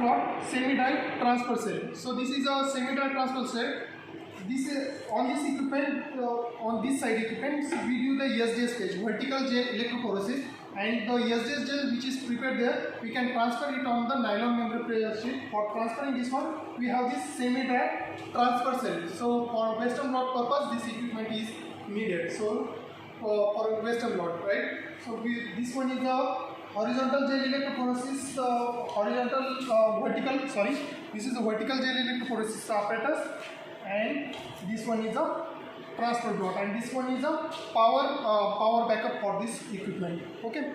blot semi-dry transfer cell. So this is a semi-dry transfer cell. This on this equipment, on this side equipment, we do the ESJ stage, vertical gel electrophoresis, and the ESJ gel which is prepared there, we can transfer it on the nylon membrane sheet. For transferring this one, we have this semi-dry transfer cell. So for Western blot purpose, this equipment is needed. So for Western blot, right? So this one is a horizontal gel electrophoresis, vertical. Sorry, this is a vertical gel electrophoresis apparatus. And this one is a transfer blot, and this one is a power backup for this equipment. Okay.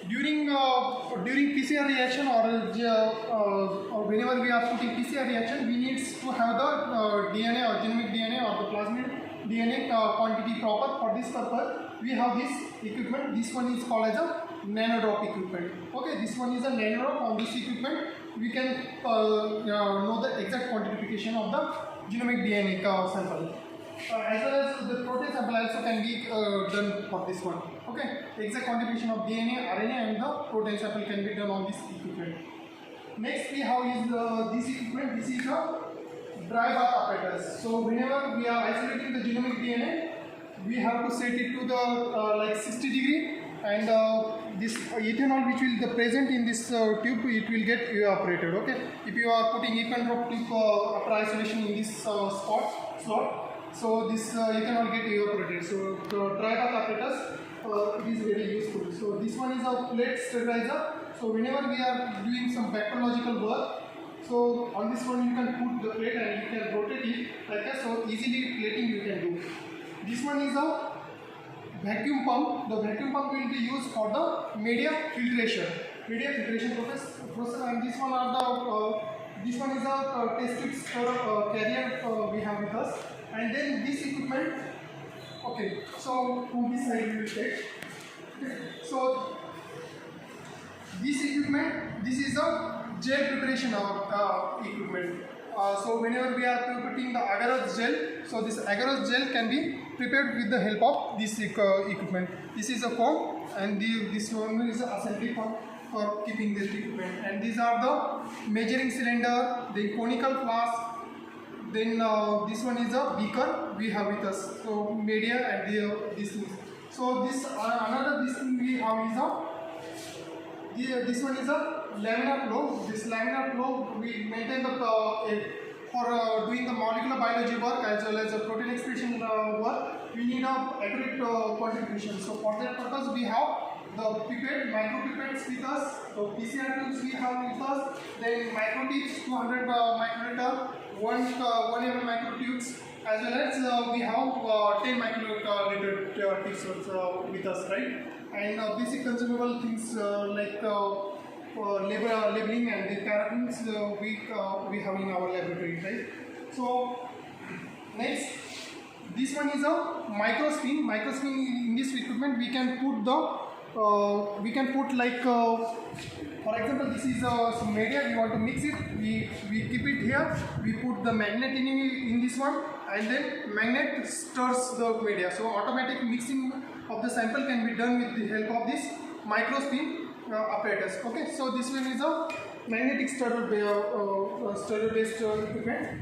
During PCR reaction or whenever we are putting PCR reaction, we need to have the DNA or genomic DNA or the plasmid DNA quantity proper. For this purpose, we have this equipment. This one is called as a nanodrop equipment. Okay, this one is a nanodrop. On this equipment, we can know the exact quantification of the genomic DNA sample. As well as the protein sample also can be done for this one. Okay, exact quantification of DNA, RNA, and the protein sample can be done on this equipment. Next, we have is this equipment. This is a dry bath apparatus. So whenever we are isolating the genomic DNA, we have to set it to the like 60 degree, and this ethanol which will be present in this tube, it will get evaporated. Okay, if you are putting ethanol tube after isolation in this slot, so this ethanol get evaporated. So the dry bath apparatus it is very useful. So this one is a plate sterilizer. So whenever we are doing some bacteriological work, so on this one you can put the plate and you can rotate it like that. So easily plating you can do. This one is a vacuum pump. The vacuum pump will be used for the media filtration process. And this one are the this one is a test tube carrier we have with us. And then this equipment. Okay, so from this side we will take. Okay. So this equipment, this is a gel preparation equipment. So whenever we are putting the agarose gel, so this agarose gel can be prepared with the help of this equipment. This is a foam, and this one is an assembly foam for keeping this equipment. And these are the measuring cylinder, the conical flask. Then this one is a beaker we have with us. So media and these things. So this another this thing we have is a this one is a laminar flow. This laminar flow we maintain the for doing the molecular biology work as well as the protein expression work. We need a accurate quantification. So for that purpose, we have the pipette, micro pipettes with us. So PCR tubes we have with us. Then micro tubes, 200 microliter, 1 ml micro tubes, as well as we have 10 microliter tubes with us, right? And basic consumable things like labeling and the paraffins we have in our laboratory, right? So next, this one is a microscreen. In this equipment we can put the like for example, this is some media we want to mix it. We keep it here. We put the magnet in this one, and then magnet stirs the media. So automatic mixing of the sample can be done with the help of this microscreen apparatus. Okay, so this one is a magnetic stirrer based equipment.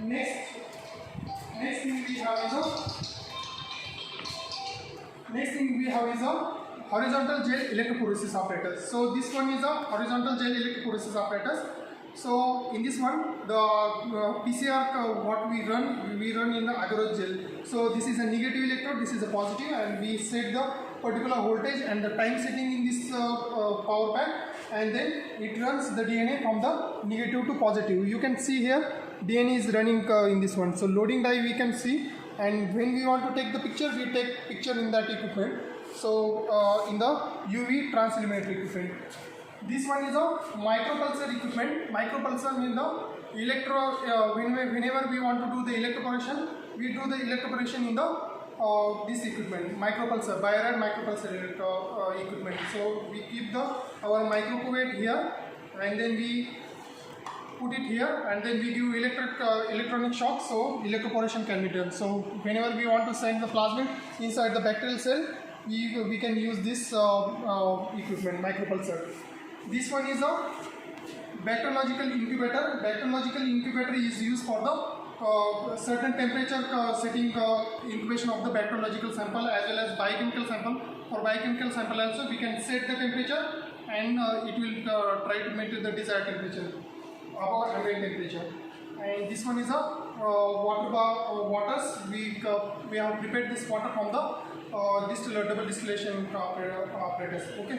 Next thing we have is a horizontal gel electrophoresis apparatus. So this one is a horizontal gel electrophoresis apparatus. So in this one, the PCR what we run in the agarose gel. So this is a negative electrode, this is a positive, and we set the particular voltage and the time setting in this power pack, and then it runs the DNA from the negative to positive. You can see here DNA is running in this one. So loading die we can see, and when we want to take the picture, we take picture in that equipment. So in the UV transilluminator equipment. This one is a micropulsar equipment. Micropulsar means the whenever we want to do the electroporation, we do the electroporation in the this equipment, micropulsar, Biorad micropulsar equipment. So we keep our microcuvette here, and then we put it here, and then we give electronic shock, so electroporation can be done. So whenever we want to send the plasmid inside the bacterial cell, we can use this equipment, micropulsar. This one is a bacteriological incubator. Bacteriological incubator is used for the certain temperature setting incubation of the bacteriological sample as well as biochemical sample. For biochemical sample also we can set the temperature and it will try to maintain the desired temperature above ambient temperature. And this one is a waters. We have prepared this water from the double distillation apparatus, okay,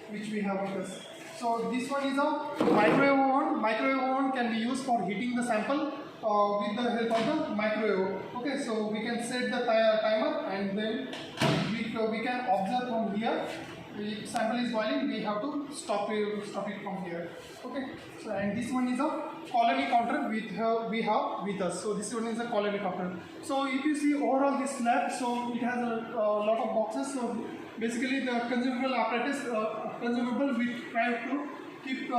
which we have with us. So this one is a microwave oven. Microwave oven can be used for heating the sample with the help of the microwave. Okay, so we can set the timer and then we can observe from here. If sample is boiling, we have to stop it from here. Okay, so and this one is a colony counter we have with us. So this one is a colony counter. So if you see overall this lab, so it has a lot of boxes. So basically the consumable apparatus, consumable we try to keep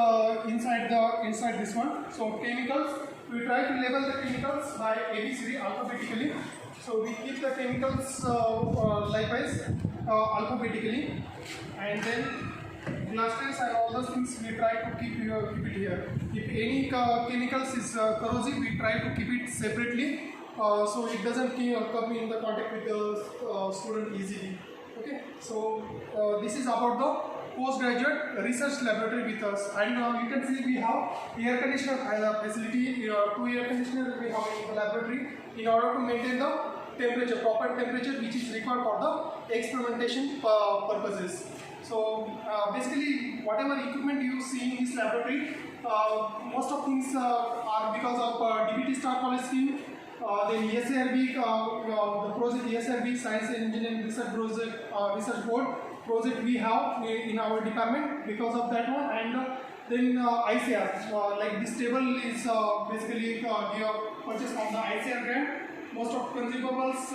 inside this one. So chemicals, we try to label the chemicals by ABCD alphabetically. So we keep the chemicals likewise alphabetically, and then glass trays and all those things we try to keep it here. If any chemicals is corrosive, we try to keep it separately so it doesn't come in the contact with the student easily. Okay, so this is about the postgraduate research laboratory with us, and you can see we have air conditioner facility, 2 air conditioners we have in the laboratory in order to maintain the temperature, proper temperature which is required for the experimentation purposes. So basically whatever equipment you see in this laboratory, most of things are because of DBT Star College scheme. Then ESRB, the project ESRB Science and Engineering Research Board project we have in our department because of that one, and then ICR, like this table is basically purchased from the ICR grant. Most of consumables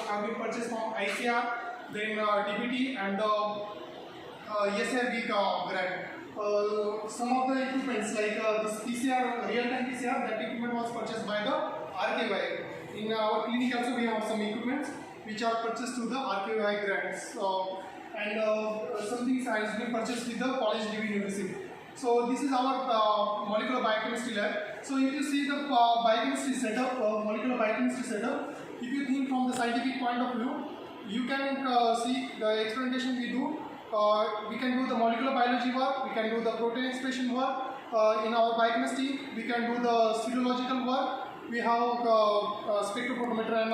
have been purchased from ICR, then DBT and ESRB grant. Some of the equipments like this PCR, real-time PCR, that equipment was purchased by the RKY. In our clinic also we have some equipments which are purchased through the RKY grants, and some things has been purchased with the College DB University. So this is our molecular biochemistry lab. So if you see the biochemistry setup, molecular biochemistry setup, if you think from the scientific point of view, you can see the experimentation we do. We can do the molecular biology work, we can do the protein expression work. In our biochemistry, we can do the serological work. We have spectrophotometer and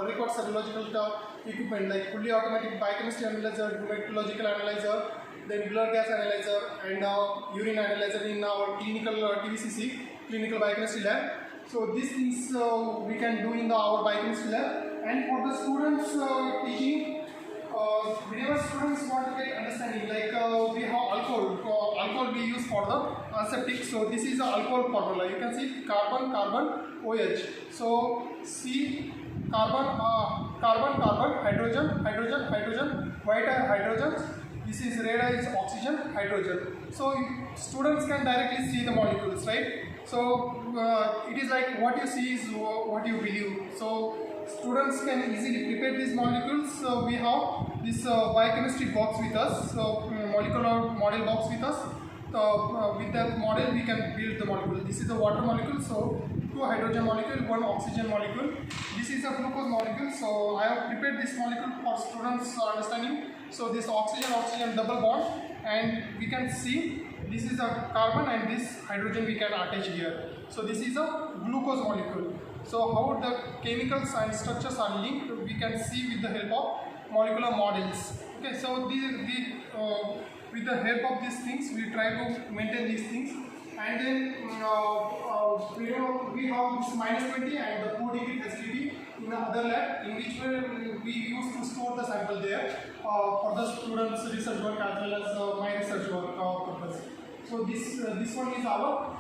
record serological equipment like fully automatic biochemistry analyzer, hematological analyzer, then blood gas analyzer, and urine analyzer in our clinical TVCC, clinical biochemistry lab. So these things we can do in our biochemistry lab. And for the students teaching, whenever students want to get understanding, like we have alcohol we use for the aseptic. So this is the alcohol formula. You can see carbon, carbon, OH. So C, carbon, carbon, carbon, hydrogen, hydrogen, hydrogen, white are hydrogens. This is red is oxygen, hydrogen. So students can directly see the molecules, right? So it is like what you see is what you believe. So students can easily prepare these molecules. So we have this biochemistry box with us, so molecular model box with us. So with that model we can build the molecule. This is the water molecule, so 2 hydrogen molecule, 1 oxygen molecule. This is a glucose molecule, so I have prepared this molecule for students understanding. So this oxygen double bond, and we can see this is a carbon and this hydrogen we can attach here. So this is a glucose molecule. So how the chemicals and structures are linked, we can see with the help of molecular models. Okay, so with the help of these things, we try to maintain these things. And then we have this -20 and the 4 degree facility in the other lab, in which we used to store the sample there for the students' research work as well as my research work purpose. So this one is our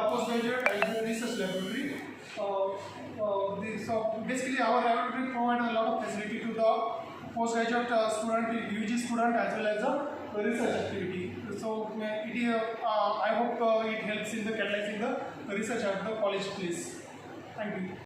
postgraduate and research laboratory. So basically our laboratory provides a lot of facility to the postgraduate student, UG student as well as the research activity. So I hope it helps in the catalyzing the research at the college place. Thank you.